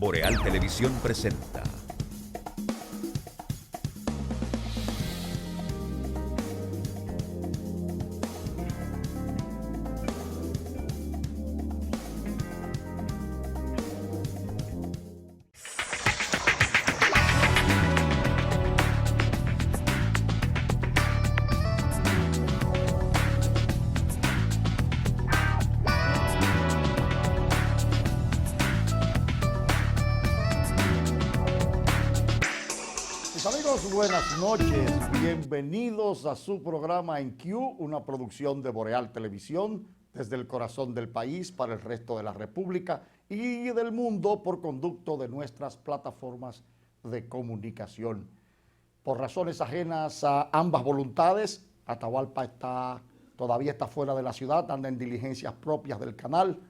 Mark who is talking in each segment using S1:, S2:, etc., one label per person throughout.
S1: Boreal Televisión presenta.
S2: Amigos, buenas noches, bienvenidos a su programa En Q, una producción de Boreal Televisión desde el corazón del país para el resto de la República y del mundo por conducto de nuestras plataformas de comunicación. Por razones ajenas a ambas voluntades, Atahualpa todavía está fuera de la ciudad, anda en diligencias propias del canal,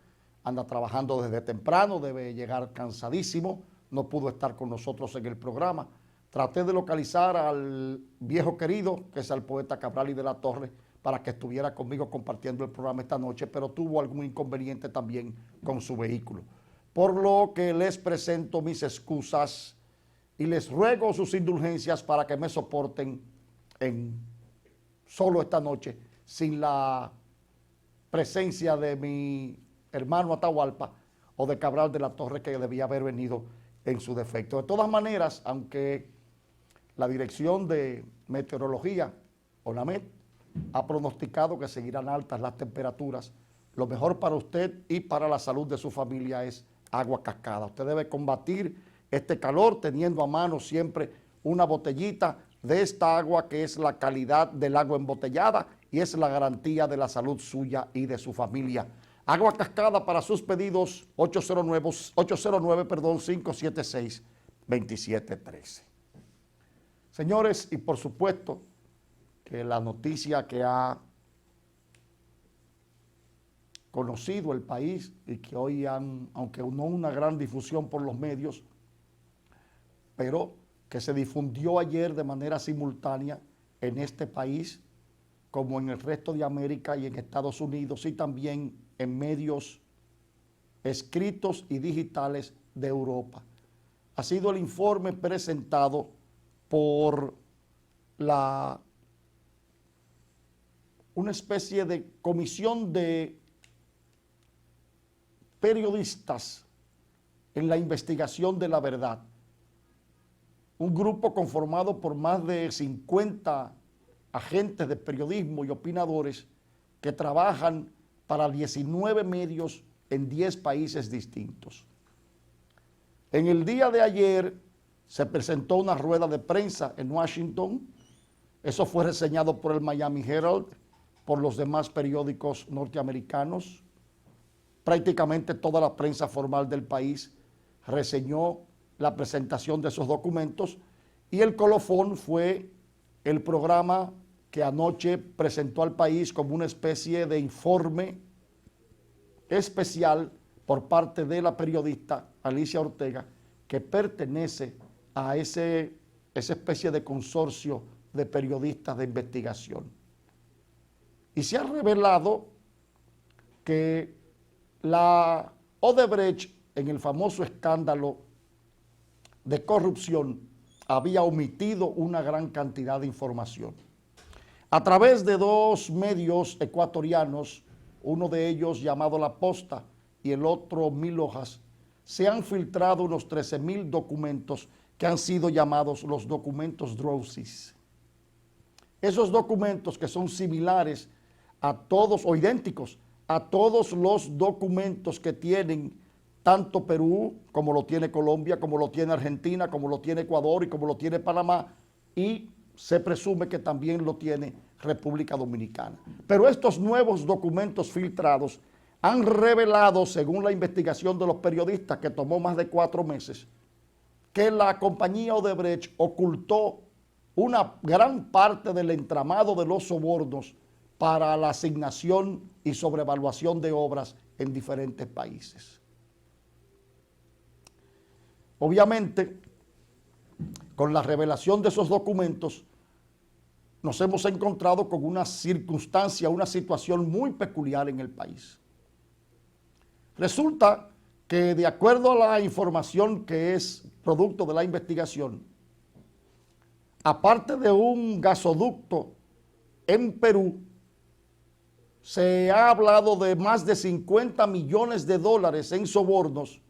S2: anda trabajando desde temprano, debe llegar cansadísimo, no pudo estar con nosotros en el programa. Traté de localizar al viejo querido, que es el poeta Cabral y de la Torre, para que estuviera conmigo compartiendo el programa esta noche, pero tuvo algún inconveniente también con su vehículo. Por lo que les presento mis excusas y les ruego sus indulgencias para que me soporten solo esta noche, sin la presencia de mi hermano Atahualpa o de Cabral de la Torre, que debía haber venido en su defecto. De todas maneras, aunque la Dirección de Meteorología, ONAMET, ha pronosticado que seguirán altas las temperaturas, lo mejor para usted y para la salud de su familia es agua cascada. Usted debe combatir este calor teniendo a mano siempre una botellita de esta agua, que es la calidad del agua embotellada y es la garantía de la salud suya y de su familia. Agua cascada, para sus pedidos 809-576-2713. Señores, y por supuesto que la noticia que ha conocido el país y que hoy aunque no una gran difusión por los medios, pero que se difundió ayer de manera simultánea en este país, como en el resto de América y en Estados Unidos, y también en medios escritos y digitales de Europa. Ha sido el informe presentado por una especie de comisión de periodistas en la investigación de la verdad. Un grupo conformado por más de 50 agentes de periodismo y opinadores que trabajan para 19 medios en 10 países distintos. En el día de ayer se presentó una rueda de prensa en Washington. Eso fue reseñado por el Miami Herald, por los demás periódicos norteamericanos. Prácticamente toda la prensa formal del país reseñó la presentación de esos documentos, y el colofón fue el programa que anoche presentó al país como una especie de informe especial por parte de la periodista Alicia Ortega, que pertenece a esa especie de consorcio de periodistas de investigación. Y se ha revelado que la Odebrecht, en el famoso escándalo de corrupción, había omitido una gran cantidad de información. A través de dos medios ecuatorianos, uno de ellos llamado La Posta y el otro Mil Hojas, se han filtrado unos 13,000 documentos que han sido llamados los documentos Drosys. Esos documentos, que son similares a todos o idénticos a todos los documentos que tienen tanto Perú como lo tiene Colombia, como lo tiene Argentina, como lo tiene Ecuador y como lo tiene Panamá, y se presume que también lo tiene República Dominicana. Pero estos nuevos documentos filtrados han revelado, según la investigación de los periodistas, que tomó más de 4 meses, que la compañía Odebrecht ocultó una gran parte del entramado de los sobornos para la asignación y sobrevaluación de obras en diferentes países. Obviamente, con la revelación de esos documentos, nos hemos encontrado con una circunstancia, una situación muy peculiar en el país. Resulta que de acuerdo a la información que es producto de la investigación, aparte de un gasoducto en Perú, se ha hablado de más de 50 millones de dólares en sobornos,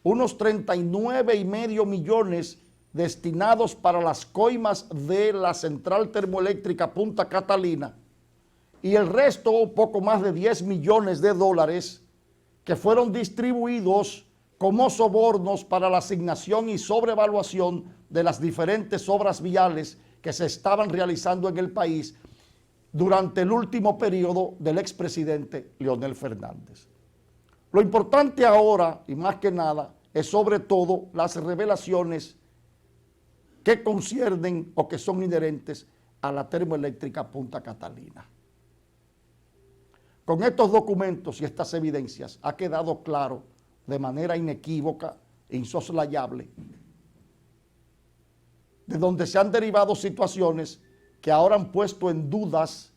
S2: unos 39,5 millones destinados para las coimas de la central termoeléctrica Punta Catalina y el resto, poco más de 10 millones de dólares, que fueron distribuidos como sobornos para la asignación y sobrevaluación de las diferentes obras viales que se estaban realizando en el país durante el último periodo del expresidente Leonel Fernández. Lo importante ahora, y más que nada, es sobre todo las revelaciones que conciernen o que son inherentes a la termoeléctrica Punta Catalina. Con estos documentos y estas evidencias ha quedado claro de manera inequívoca e insoslayable de donde se han derivado situaciones que ahora han puesto en dudas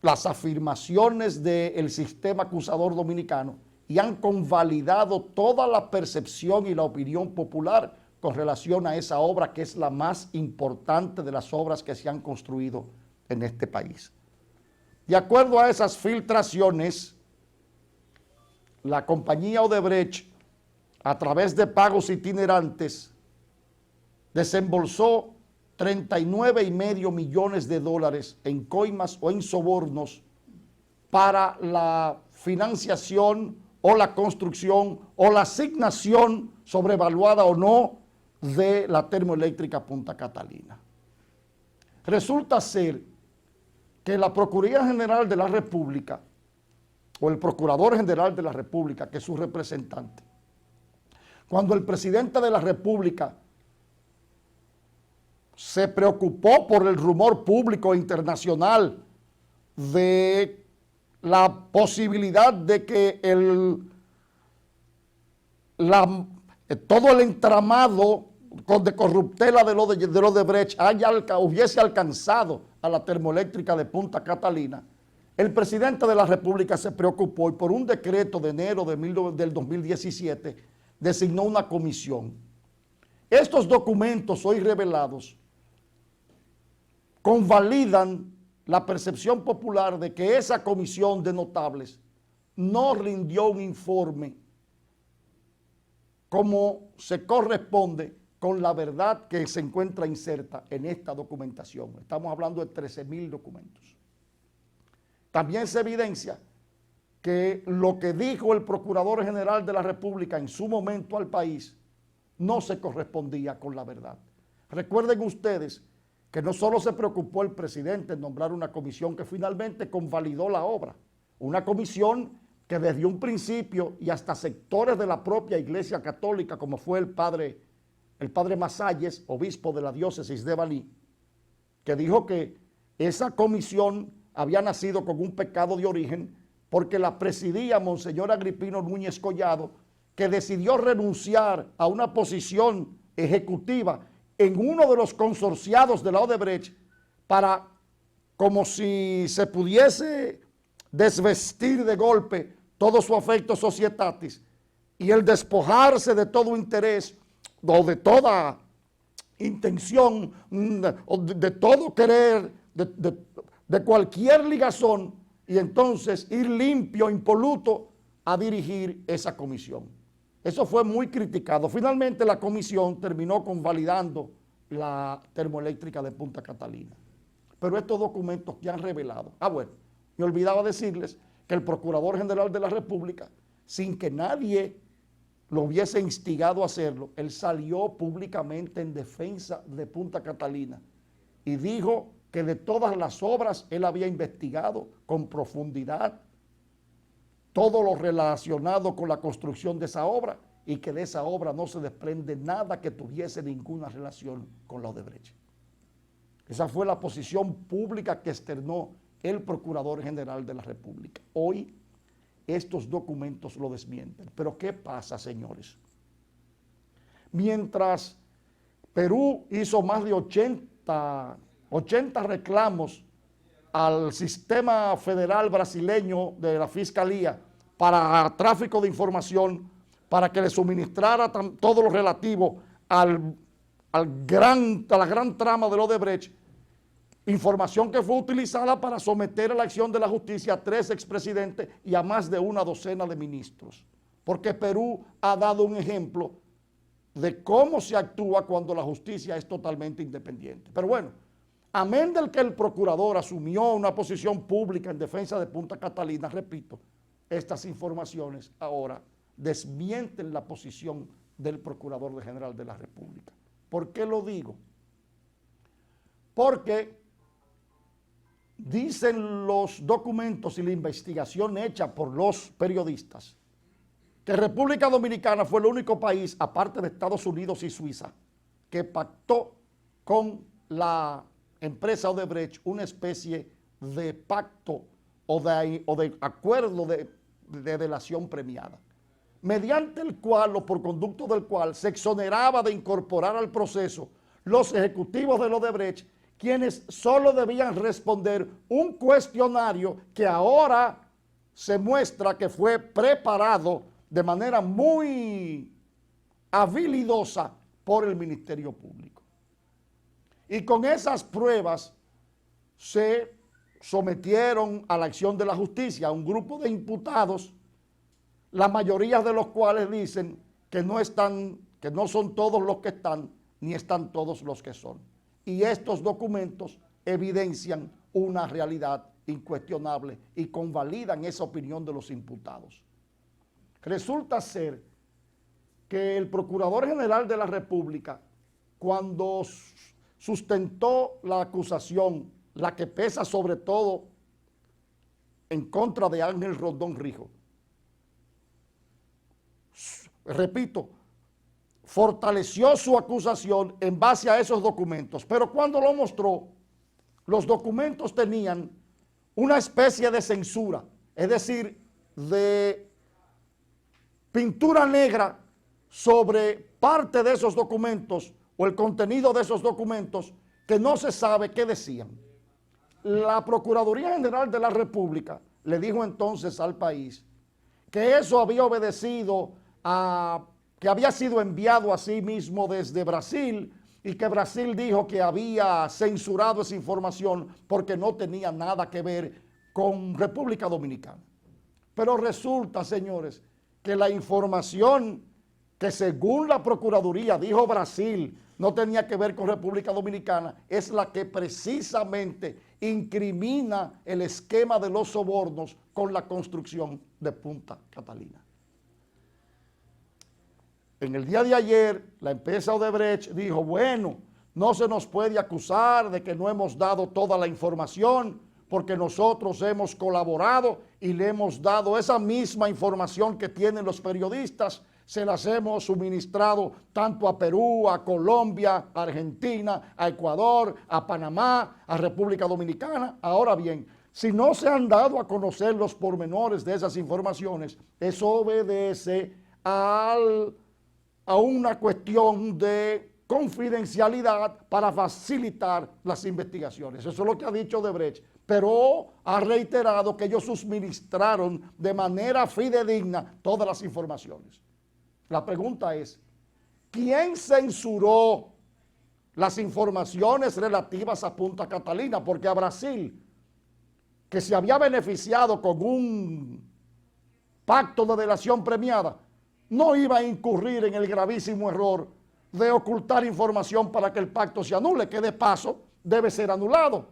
S2: las afirmaciones del sistema acusador dominicano y han convalidado toda la percepción y la opinión popular con relación a esa obra que es la más importante de las obras que se han construido en este país. De acuerdo a esas filtraciones, la compañía Odebrecht, a través de pagos itinerantes, desembolsó 39,5 millones de dólares en coimas o en sobornos para la financiación o la construcción o la asignación sobrevaluada o no de la termoeléctrica Punta Catalina. Resulta ser que la Procuraduría General de la República o el Procurador General de la República, que es su representante, cuando el presidente de la República se preocupó por el rumor público internacional de la posibilidad de que todo el entramado de corruptela de Odebrecht hubiese alcanzado a la termoeléctrica de Punta Catalina, el presidente de la República se preocupó y por un decreto de enero del 2017 designó una comisión. Estos documentos hoy revelados convalidan la percepción popular de que esa comisión de notables no rindió un informe como se corresponde con la verdad que se encuentra inserta en esta documentación. Estamos hablando de 13,000 documentos. También se evidencia que lo que dijo el Procurador General de la República en su momento al país no se correspondía con la verdad. Recuerden ustedes que no solo se preocupó el presidente en nombrar una comisión que finalmente convalidó la obra, una comisión que desde un principio y hasta sectores de la propia Iglesia Católica, como fue el padre Masalles, obispo de la diócesis de Baní, que dijo que esa comisión había nacido con un pecado de origen porque la presidía Monseñor Agripino Núñez Collado, que decidió renunciar a una posición ejecutiva en uno de los consorciados de la Odebrecht para, como si se pudiese desvestir de golpe todo su afecto societatis y el despojarse de todo interés o de toda intención o de todo querer, de cualquier ligazón, y entonces ir limpio, impoluto a dirigir esa comisión. Eso fue muy criticado. Finalmente la comisión terminó convalidando la termoeléctrica de Punta Catalina. Pero estos documentos que han revelado, bueno, me olvidaba decirles que el Procurador General de la República, sin que nadie lo hubiese instigado a hacerlo, él salió públicamente en defensa de Punta Catalina y dijo que de todas las obras él había investigado con profundidad todo lo relacionado con la construcción de esa obra y que de esa obra no se desprende nada que tuviese ninguna relación con la Odebrecht. Esa fue la posición pública que externó el Procurador General de la República. Hoy estos documentos lo desmienten. Pero ¿qué pasa, señores? Mientras Perú hizo más de 80 reclamos al sistema federal brasileño de la Fiscalía para tráfico de información, para que le suministrara todo lo relativo a la gran trama de Odebrecht, información que fue utilizada para someter a la acción de la justicia a 3 expresidentes y a más de una docena de ministros. Porque Perú ha dado un ejemplo de cómo se actúa cuando la justicia es totalmente independiente. Pero bueno, amén del que el procurador asumió una posición pública en defensa de Punta Catalina, repito, estas informaciones ahora desmienten la posición del Procurador General de la República. ¿Por qué lo digo? Porque dicen los documentos y la investigación hecha por los periodistas que República Dominicana fue el único país, aparte de Estados Unidos y Suiza, que pactó con la empresa Odebrecht una especie de pacto o de acuerdo de delación premiada, mediante el cual o por conducto del cual se exoneraba de incorporar al proceso los ejecutivos del Odebrecht, quienes solo debían responder un cuestionario que ahora se muestra que fue preparado de manera muy habilidosa por el Ministerio Público. Y con esas pruebas se sometieron a la acción de la justicia a un grupo de imputados, la mayoría de los cuales dicen que no son todos los que están, ni están todos los que son. Y estos documentos evidencian una realidad incuestionable y convalidan esa opinión de los imputados. Resulta ser que el Procurador General de la República, cuando sustentó la acusación, la que pesa sobre todo en contra de Ángel Rondón Rijo, repito, fortaleció su acusación en base a esos documentos, pero cuando lo mostró, los documentos tenían una especie de censura, es decir, de pintura negra sobre parte de esos documentos o el contenido de esos documentos que no se sabe qué decían. La Procuraduría General de la República le dijo entonces al país que eso había obedecido a que había sido enviado a sí mismo desde Brasil y que Brasil dijo que había censurado esa información porque no tenía nada que ver con República Dominicana. Pero resulta, señores, que la información que según la Procuraduría dijo Brasil no tenía que ver con República Dominicana es la que precisamente incrimina el esquema de los sobornos con la construcción de Punta Catalina. En el día de ayer, la empresa Odebrecht dijo, bueno, no se nos puede acusar de que no hemos dado toda la información porque nosotros hemos colaborado y le hemos dado esa misma información que tienen los periodistas, se las hemos suministrado tanto a Perú, a Colombia, a Argentina, a Ecuador, a Panamá, a República Dominicana. Ahora bien, si no se han dado a conocer los pormenores de esas informaciones, eso obedece a una cuestión de confidencialidad para facilitar las investigaciones. Eso es lo que ha dicho Odebrecht, pero ha reiterado que ellos suministraron de manera fidedigna todas las informaciones. La pregunta es, ¿quién censuró las informaciones relativas a Punta Catalina? Porque a Brasil, que se había beneficiado con un pacto de delación premiada, no iba a incurrir en el gravísimo error de ocultar información para que el pacto se anule, que de paso debe ser anulado.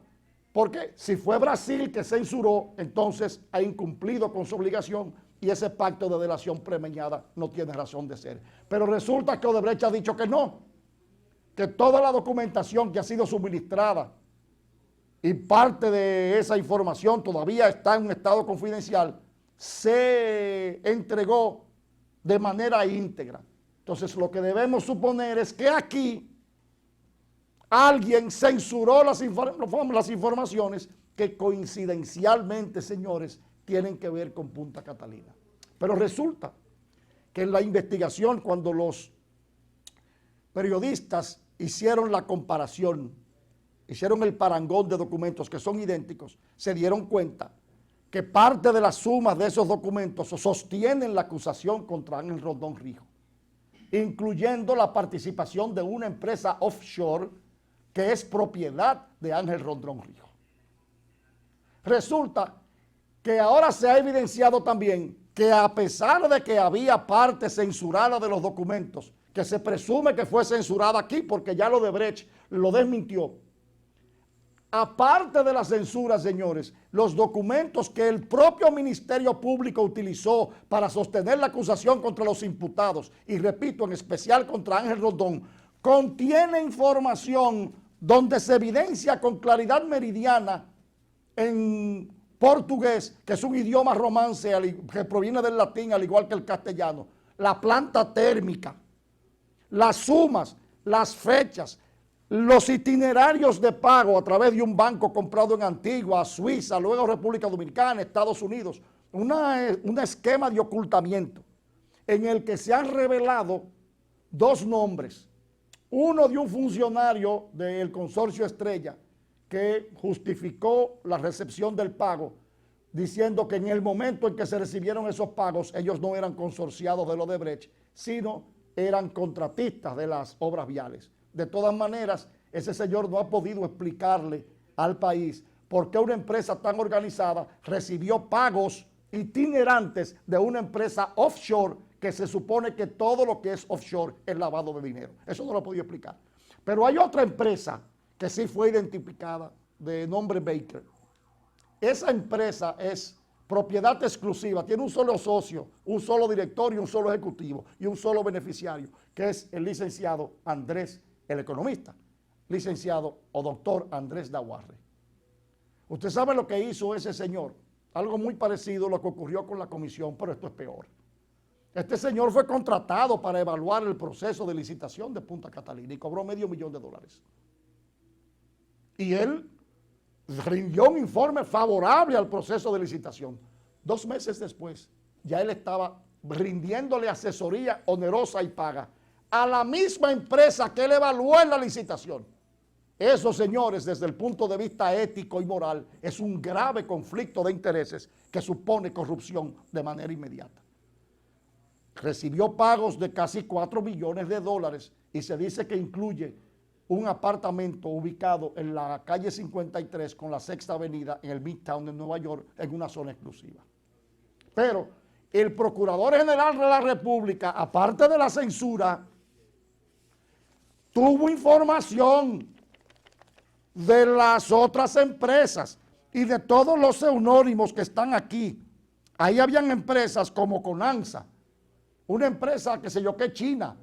S2: Porque si fue Brasil que censuró, entonces ha incumplido con su obligación y ese pacto de delación premiada no tiene razón de ser. Pero resulta que Odebrecht ha dicho que no, que toda la documentación que ha sido suministrada y parte de esa información todavía está en un estado confidencial, se entregó de manera íntegra. Entonces lo que debemos suponer es que aquí alguien censuró las informaciones que coincidencialmente, señores, tienen que ver con Punta Catalina. Pero resulta que en la investigación, cuando los periodistas hicieron la comparación, hicieron el parangón de documentos que son idénticos, se dieron cuenta que parte de las sumas de esos documentos sostienen la acusación contra Ángel Rondón Rijo, incluyendo la participación de una empresa offshore que es propiedad de Ángel Rondón Rijo. Resulta que ahora se ha evidenciado también que a pesar de que había parte censurada de los documentos, que se presume que fue censurada aquí porque ya lo de Brecht lo desmintió, aparte de la censura, señores, los documentos que el propio Ministerio Público utilizó para sostener la acusación contra los imputados, y repito, en especial contra Ángel Rondón, contiene información donde se evidencia con claridad meridiana en portugués, que es un idioma romance que proviene del latín al igual que el castellano, la planta térmica, las sumas, las fechas, los itinerarios de pago a través de un banco comprado en Antigua, Suiza, luego República Dominicana, Estados Unidos, un esquema de ocultamiento en el que se han revelado dos nombres, uno de un funcionario del consorcio Estrella que justificó la recepción del pago diciendo que en el momento en que se recibieron esos pagos ellos no eran consorciados de lo de Brecht, sino eran contratistas de las obras viales. De todas maneras, ese señor no ha podido explicarle al país por qué una empresa tan organizada recibió pagos itinerantes de una empresa offshore que se supone que todo lo que es offshore es lavado de dinero. Eso no lo ha podido explicar. Pero hay otra empresa que sí fue identificada de nombre Baker. Esa empresa es propiedad exclusiva, tiene un solo socio, un solo director y un solo ejecutivo y un solo beneficiario, que es el licenciado Andrés, el economista, licenciado o doctor Andrés Daguarre. Usted sabe lo que hizo ese señor, algo muy parecido a lo que ocurrió con la comisión, pero esto es peor. Este señor fue contratado para evaluar el proceso de licitación de Punta Catalina y cobró $500,000. Y él rindió un informe favorable al proceso de licitación. 2 meses después, ya él estaba rindiéndole asesoría onerosa y paga a la misma empresa que él evaluó en la licitación. Eso, señores, desde el punto de vista ético y moral, es un grave conflicto de intereses que supone corrupción de manera inmediata. Recibió pagos de casi $4 millones y se dice que incluye un apartamento ubicado en la calle 53 con la Sexta Avenida en el Midtown de Nueva York, en una zona exclusiva. Pero el Procurador General de la República, aparte de la censura, tuvo información de las otras empresas y de todos los seudónimos que están aquí. Ahí habían empresas como Conanza, una empresa que sé yo que China,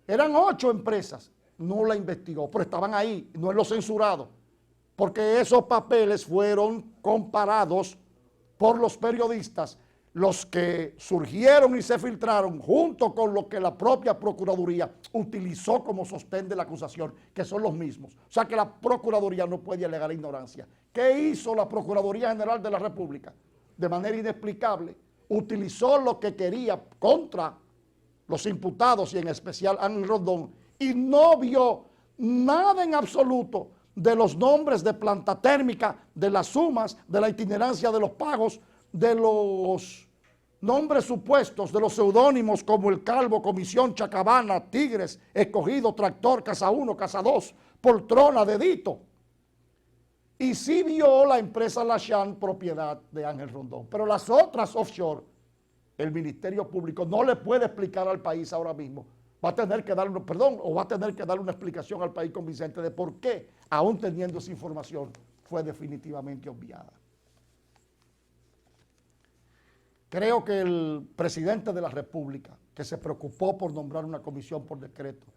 S2: eran 8 empresas. No la investigó, pero estaban ahí, no es lo censurado, porque esos papeles fueron comparados por los periodistas, los que surgieron y se filtraron, junto con lo que la propia Procuraduría utilizó como sostén de la acusación, que son los mismos. O sea que la Procuraduría no puede alegar ignorancia. ¿Qué hizo la Procuraduría General de la República? De manera inexplicable, utilizó lo que quería contra los imputados y en especial Ángel Rondón, y no vio nada en absoluto de los nombres de planta térmica, de las sumas, de la itinerancia de los pagos, de los nombres supuestos, de los seudónimos como El Calvo, Comisión, Chacabana, Tigres, Escogido, Tractor, Casa 1, Casa 2, Poltrona, Dedito. Y sí vio la empresa Lachan, propiedad de Ángel Rondón. Pero las otras offshore, el Ministerio Público no le puede explicar al país ahora mismo. Va a tener que darle, va a tener que darle una explicación al país convincente de por qué, aún teniendo esa información, fue definitivamente obviada. Creo que el presidente de la República, que se preocupó por nombrar una comisión por decreto,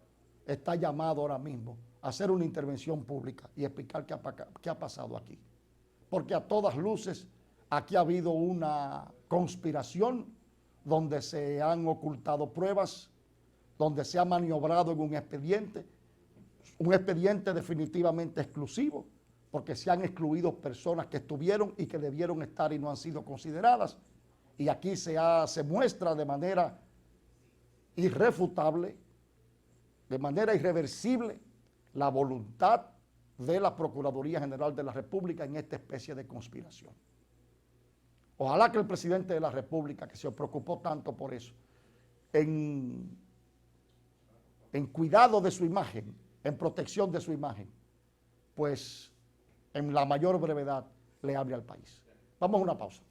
S2: está llamado ahora mismo a hacer una intervención pública y explicar qué ha pasado aquí. Porque a todas luces, aquí ha habido una conspiración donde se han ocultado pruebas, donde se ha maniobrado en un expediente definitivamente exclusivo, porque se han excluido personas que estuvieron y que debieron estar y no han sido consideradas. Y aquí se muestra de manera irrefutable, de manera irreversible, la voluntad de la Procuraduría General de la República en esta especie de conspiración. Ojalá que el presidente de la República, que se preocupó tanto por eso, en cuidado de su imagen, en protección de su imagen, pues en la mayor brevedad le hable al país. Vamos a una pausa.